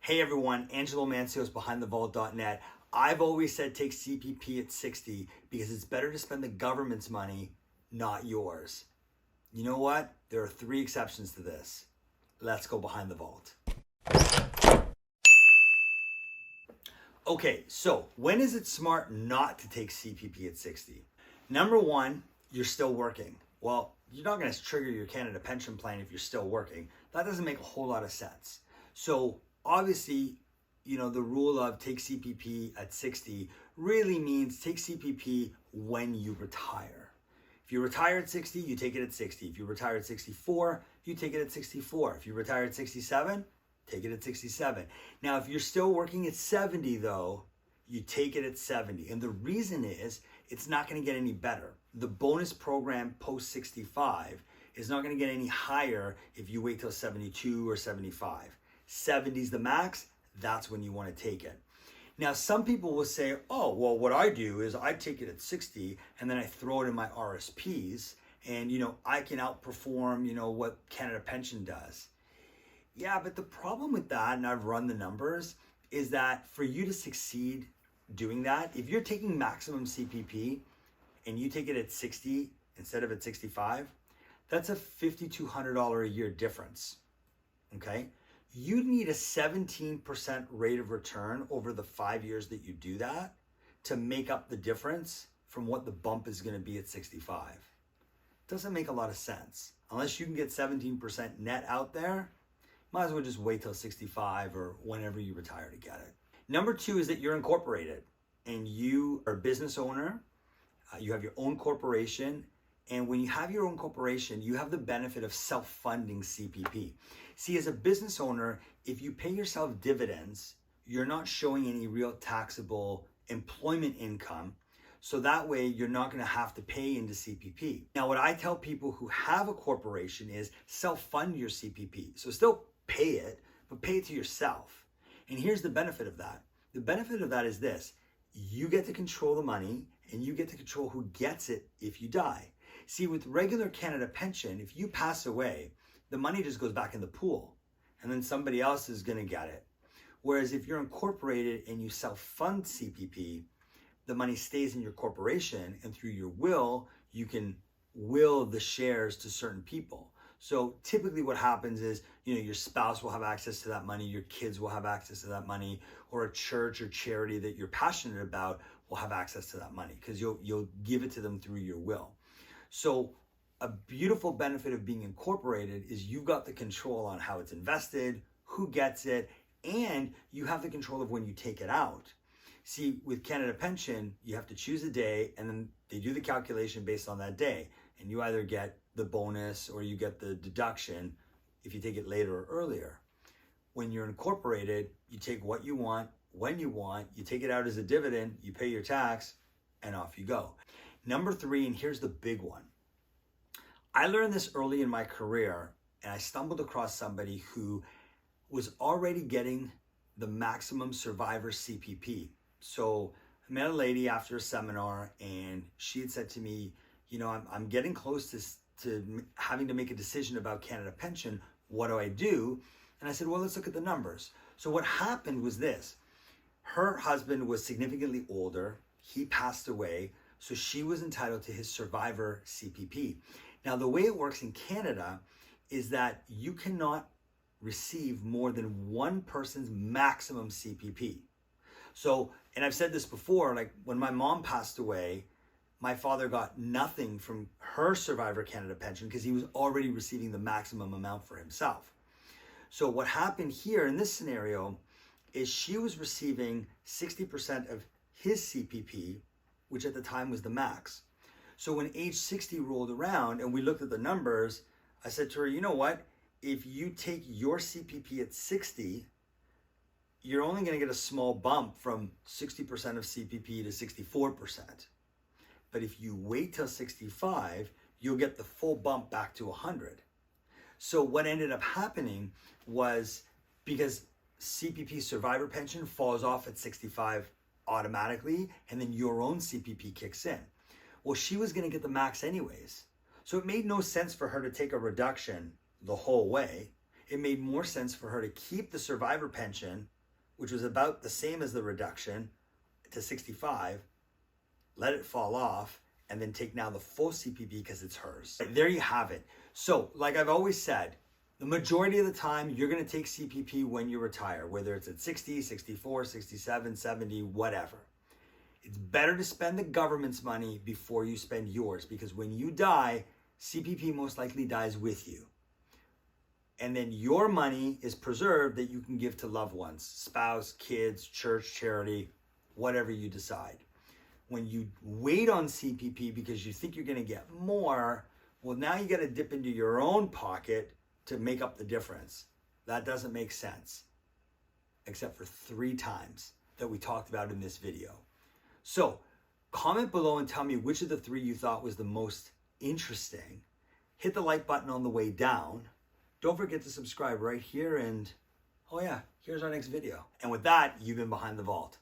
Hey everyone, Angelo BehindTheVault.net. I've always said take CPP at 60 because it's better to spend the government's money, not yours. You know what? There are 3 exceptions to this. Let's go behind the vault. Okay, so when is it smart not to take CPP at 60? Number 1, you're still working. Well, you're not going to trigger your Canada pension plan if you're still working. That doesn't make a whole lot of sense. So obviously, the rule of take CPP at 60 really means take CPP when you retire. If you retire at 60, you take it at 60. If you retire at 64, you take it at 64. If you retire at 67, take it at 67. Now, if you're still working at 70 though, you take it at 70. And the reason is it's not going to get any better. The bonus program post 65 is not going to get any higher if you wait till 72 or 75. 70 is the max. That's when you want to take it. Now, some people will say, oh, well, what I do is I take it at 60 and then I throw it in my RSPs and, I can outperform, what Canada Pension does. Yeah, but the problem with that, and I've run the numbers, is that for you to succeed doing that, if you're taking maximum CPP and you take it at 60 instead of at 65, that's a $5,200 a year difference, okay? You need a 17% rate of return over the 5 years that you do that to make up the difference from what the bump is going to be at 65. Doesn't make a lot of sense. Unless you can get 17% net out there, might as well just wait till 65 or whenever you retire to get it. Number 2 is that you're incorporated and you are a business owner. You have your own corporation. And when you have your own corporation, you have the benefit of self-funding CPP. See, as a business owner, if you pay yourself dividends, you're not showing any real taxable employment income. So that way you're not going to have to pay into CPP. Now, what I tell people who have a corporation is self-fund your CPP. So still pay it, but pay it to yourself. And here's the benefit of that. The benefit of that is this. You get to control the money and you get to control who gets it if you die. See, with regular Canada Pension, if you pass away, the money just goes back in the pool and then somebody else is going to get it. Whereas if you're incorporated and you self-fund CPP, the money stays in your corporation and through your will, you can will the shares to certain people. So typically what happens is, your spouse will have access to that money, your kids will have access to that money, or a church or charity that you're passionate about will have access to that money because you'll give it to them through your will. So a beautiful benefit of being incorporated is you've got the control on how it's invested, who gets it, and you have the control of when you take it out. See, with Canada Pension, you have to choose a day and then they do the calculation based on that day. And you either get the bonus or you get the deduction if you take it later or earlier. When you're incorporated, you take what you want, when you want, you take it out as a dividend, you pay your tax, and off you go. Number 3, and here's the big one. I learned this early in my career, and I stumbled across somebody who was already getting the maximum survivor CPP. So I met a lady after a seminar, and she had said to me, I'm getting close to having to make a decision about Canada Pension. What do I do? And I said, well, let's look at the numbers. So what happened was this. Her husband was significantly older. He passed away. So she was entitled to his survivor CPP. Now, the way it works in Canada is that you cannot receive more than one person's maximum CPP. So, and I've said this before, like when my mom passed away, my father got nothing from her survivor Canada Pension because he was already receiving the maximum amount for himself. So what happened here in this scenario is she was receiving 60% of his CPP, which at the time was the max. So when age 60 rolled around and we looked at the numbers, I said to her, you know what? If you take your CPP at 60, you're only going to get a small bump from 60% of CPP to 64%. But if you wait till 65, you'll get the full bump back to 100. So what ended up happening was because CPP survivor pension falls off at 65 automatically, and then your own CPP kicks in. Well, she was going to get the max anyways. So it made no sense for her to take a reduction the whole way. it made more sense for her to keep the survivor pension, which was about the same as the reduction, to 65, let it fall off, and then take now the full CPP because it's hers. There you have it. So, like I've always said, the majority of the time you're going to take CPP when you retire, whether it's at 60, 64, 67, 70, whatever. It's better to spend the government's money before you spend yours, because when you die, CPP most likely dies with you. And then your money is preserved that you can give to loved ones, spouse, kids, church, charity, whatever you decide. When you wait on CPP because you think you're going to get more, well, now you got to dip into your own pocket to make up the difference. That doesn't make sense, except for 3 times that we talked about in this video. So comment below and tell me which of the 3 you thought was the most interesting. Hit the like button on the way down. Don't forget to subscribe right here, and oh yeah, here's our next video. And with that, you've been Behind the Vault.